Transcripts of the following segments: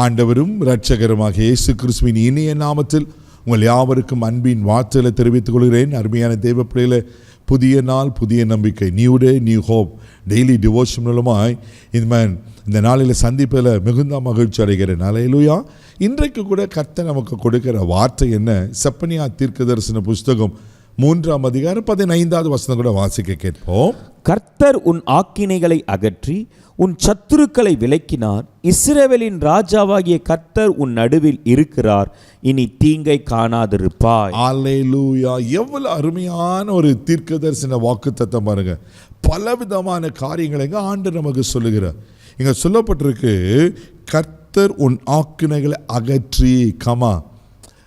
ஆண்டவரும் இரட்சகருமாக இயேசு கிறிஸ்துவின் இனிய நாமத்தில் உங்கள் யாவருக்கும் அன்பின் வார்த்தைகளை தெரிவித்துக் கொள்கிறேன். அருமையான தேவ பிள்ளைகளே, புதிய நாள், புதிய நம்பிக்கை, new day new hope daily devotion மூலமாய் இந்த நாளில் சந்திப்பில் மிகுந்த மகிழ்ச்சி அடைகிறேன். அல்லேலூயா. இன்றைக்கு கூட கர்த்தர் நமக்கு கொடுக்கிற வார்த்தை என்ன? செப்பனியா தீர்க்கதரிசன புஸ்தகம் 3ஆம் அதிகாரம் 15வது வசனம் கூட வாசிக்க கேட்போம். கர்த்தர் உன் ஆக்கினைகளை அகற்றி உன் சத்துருக்களை விலக்கினார். இஸ்ரவேலின் ராஜாவாகிய கர்த்தர் உன் நடுவில் இருக்கிறார், இனி தீங்கை காணாதிருப்பாய். அல்லேலூயா. எவ்வளவு அருமையான ஒரு தீர்க்கதரிசன வாக்குத்தத்தம் பாருங்க. பலவிதமான காரியங்களை ஆண்டவர் நமக்கு சொல்லுகிறார். இங்க சொல்லப்பட்டிருக்கு, கர்த்தர் உன் ஆக்கினைகளை அகற்றி. கமா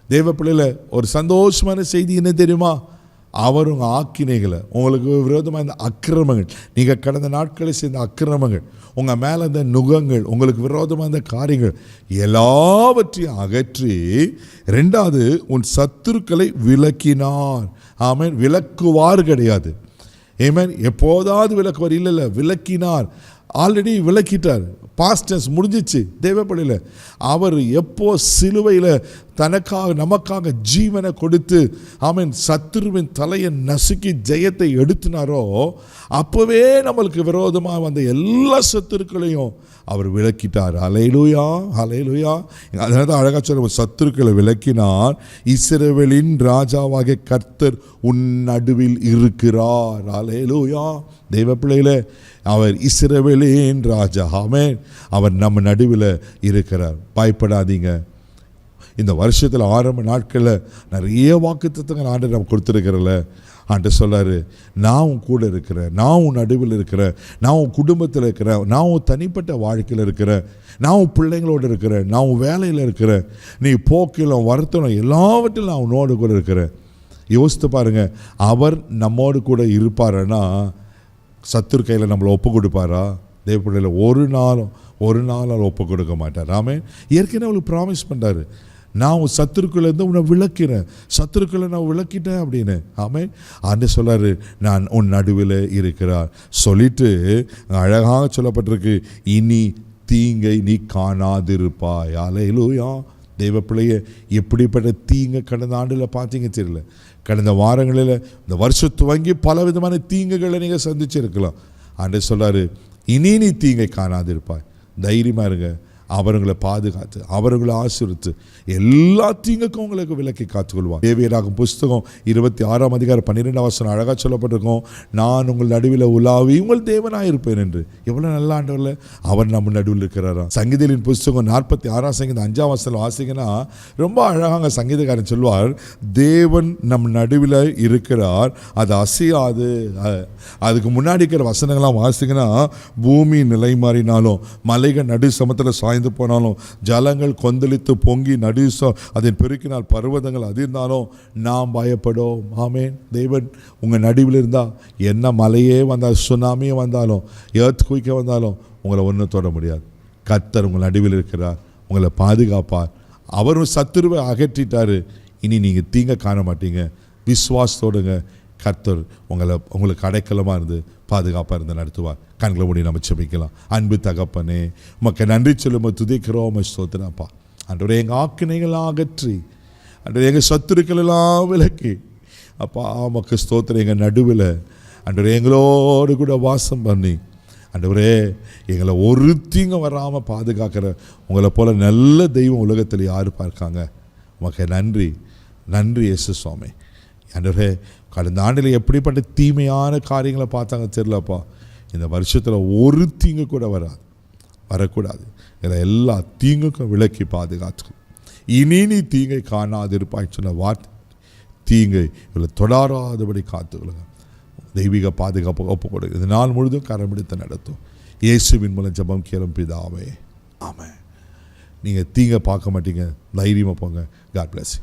தேவ பிள்ளையில ஒரு சந்தோஷமான செய்தி என்ன தெரியுமா? அவர் உங்கள் ஆக்கினைகளை, உங்களுக்கு விரோதமாக இந்த அக்கிரமங்கள், நீங்கள் கடந்த நாட்களில் செய்த அக்கிரமங்கள், உங்கள் மேலே இந்த நுகங்கள், உங்களுக்கு விரோதமாக இந்த காரியங்கள் எல்லாவற்றையும் அகற்றி, ரெண்டாவது உன் சத்துருக்களை விலக்கினார். ஆமென். விலக்குவார் கிடையாது. ஆமென். எப்போதாவது விலக்குவார் இல்லை, விலக்கினார். ஆல்ரெடி விலக்கிட்டார். பாஸ்டன்ஸ் முடிஞ்சிச்சு. தேவப்படையில் அவர் எப்போ சிலுவையில் தனக்காக நமக்காக ஜீவனை கொடுத்து ஆமென் சத்துருவின் தலையை நசுக்கி ஜெயத்தை எடுத்தினாரோ, அப்போவே நம்மளுக்கு விரோதமாக வந்த எல்லா சத்துருக்களையும் அவர் விலக்கிட்டார். அல்லேலூயா, அல்லேலூயா. அதனால தான் அழகாக சொல்ல, சத்துருக்களை விலக்கினார். இஸ்ரவேலின் ராஜாவாகிய கர்த்தர் உன் நடுவில் இருக்கிறார். அல்லேலூயா. தேவ பிள்ளைகளே, அவர் இஸ்ரவேலின் ராஜா. ஆமென். அவர் நம்ம நடுவில் இருக்கிறார். பயப்படாதீங்க. இந்த வருஷத்தில் ஆரம்ப நாட்களில் நிறைய வாக்குத்தத்தங்கள் ஆண்டவர் நம்ம கொடுத்துருக்கிறல. ஆண்டவர் சொல்றாரு, நான் உன் கூட இருக்கிறேன், நான் உன் நடுவில் இருக்கிறேன், நான் உன் குடும்பத்தில் இருக்கிறேன், நான் உன் தனிப்பட்ட வாழ்க்கையில் இருக்கிறேன், நான் உன் பிள்ளைங்களோடு இருக்கிறேன், நான் உன் வேலையில் இருக்கிறேன், நீ போக்கில் வருத்தம் எல்லாவற்றிலும் நான் உன்னோடு கூட இருக்கிறேன். யோசித்து பாருங்க, அவர் நம்மோடு கூட இருப்பாருன்னா சத்துரு கையில் நம்மளை ஒப்பு கொடுப்பாரா? தேவப்பிள்ளையில் ஒரு நாள் ஒப்பு கொடுக்க மாட்டார். ஆமென். ஏற்கனவே அவளுக்கு ப்ராமிஸ் பண்ணுறாரு, நான் உன் சத்துருக்குள்ளேருந்து உன்னை விளக்கிறேன், சத்துருக்களை நான் விளக்கிட்டேன் அப்படின்னு. ஆமென். ஆண்டு சொல்றாரு, நான் உன் நடுவில் இருக்கிறார். சொல்லிட்டு அழகாக சொல்லப்பட்டிருக்கு, இனி தீங்கை நீ காணாதிருப்பாய். அல்லேலூயா. தெய்வ பிள்ளைய, எப்படிப்பட்ட தீங்கை கடந்த ஆண்டில் பார்த்தீங்க தெரியல. கடந்த வாரங்களில் இந்த வருஷம் துவங்கி பல விதமான தீங்குகளை நீங்கள் சந்திச்சிருக்கலாம். ஆண்டு சொல்றாரு, இனி நீ தீங்கை காணாதிருப்பாய். தைரியமாக இருங்க. அவர்களை பாதுகாத்து, அவர்களை ஆசீர்வதித்து, எல்லா தீங்குக்கும் உங்களுக்கு விலக்கி காத்துக்கொள்வார். லேவியராகும் புஸ்தகம் 26ஆம் அதிகாரம் 12ஆம் வசனம் அழகாக சொல்லப்பட்டிருக்கோம், நான் உங்கள் நடுவில் உலாவி உங்கள் தேவனாக இருப்பேன் என்று. எவ்வளோ நல்ல ஆண்டவர்ல அவர் நம்ம நடுவில் இருக்கிறாரா? சங்கீதங்களின் புஸ்தகம் 46ஆம் சங்கீதம் 5ஆம் வசனம் வாசிங்கன்னா ரொம்ப அழகாக சங்கீதக்காரன் சொல்வார், தேவன் நம் நடுவில் இருக்கிறார், அது அசையாது. அதுக்கு முன்னாடி இருக்கிற வசனங்கள்லாம் வாசிங்கன்னா, பூமி நிலை மாறினாலும், மலைகள் நடு சமத்தில் சாய்ந்து போனாலும், ஜலங்கள் கொந்தளித்து பொங்கி நடு அதன் பெருக்கினால் பர்வதங்கள் அதிர்ந்தாலும் நாம் பயப்படும். ஆமென். தேவன் உங்கள் நடுவில் இருந்தால் என்ன மலையே வந்தால், சுனாமியே வந்தாலும், எர்த் குயிக்க வந்தாலும் உங்களை ஒன்றும் தொட முடியாது. கர்த்தர் உங்கள் நடுவில் இருக்கிறார், உங்களை பாதுகாப்பார். அவரும் சத்துருவை அகற்றிட்டாரு. இனி நீங்கள் தீங்க காண மாட்டீங்க. விசுவாசத்தோடுங்க. கர்த்தர் உங்களுக்கு அடைக்கலமாக இருந்து பாதுகாப்பாக இருந்து நடத்துவார். கண்களை மூடி நம்ம செபிக்கலாம். அன்பு தகப்பனே, உமக்கு நன்றி சொல்லும்போது துதிக்கிறோம், ஸ்தோத்திரப்பா. அன்றோட எங்கள் ஆக்கினைகள் அகற்றி, அன்றோட எங்கள் சத்துருக்களெல்லாம் விலக்கி, அப்பா உமக்கு ஸ்தோத்திரம். எங்கள் நடுவில் அன்றோட எங்களோடு கூட வாசம் பண்ணி, அன்றவரே எங்களை ஒரு தீங்க வராமல் பாதுகாக்கிற உங்களை போல நல்ல தெய்வம் உலகத்தில் யார் பார்க்காங்க? உமக்கு நன்றி, நன்றி இயேசு சுவாமி. அன்றவரே, கடந்த ஆண்டில் எப்படிப்பட்ட தீமையான காரியங்களை பார்த்தாங்க தெரியலப்பா. இந்த வருஷத்தில் ஒரு தீங்கு கூட வரக்கூடாது. இதில் எல்லா தீங்குக்கும் விலக்கி பாதுகாத்து, இனி நீ தீங்கை காணாதிருப்பாய் சொன்ன வார்த்தை, தீங்கை இதில் தொடராதபடி காத்துக்கொள்ளுங்க. தெய்வீக பாதுகாப்பு ஒப்பு கொடுங்க. இது நாள் முழுதும் கரம் பிடித்து நடத்தும். இயேசுவின் மூலம் ஜெபம் கேளும் பிதாவே, ஆமென். நீங்கள் தீங்கை பார்க்க மாட்டீங்க. தைரியமாக போங்க. God bless you.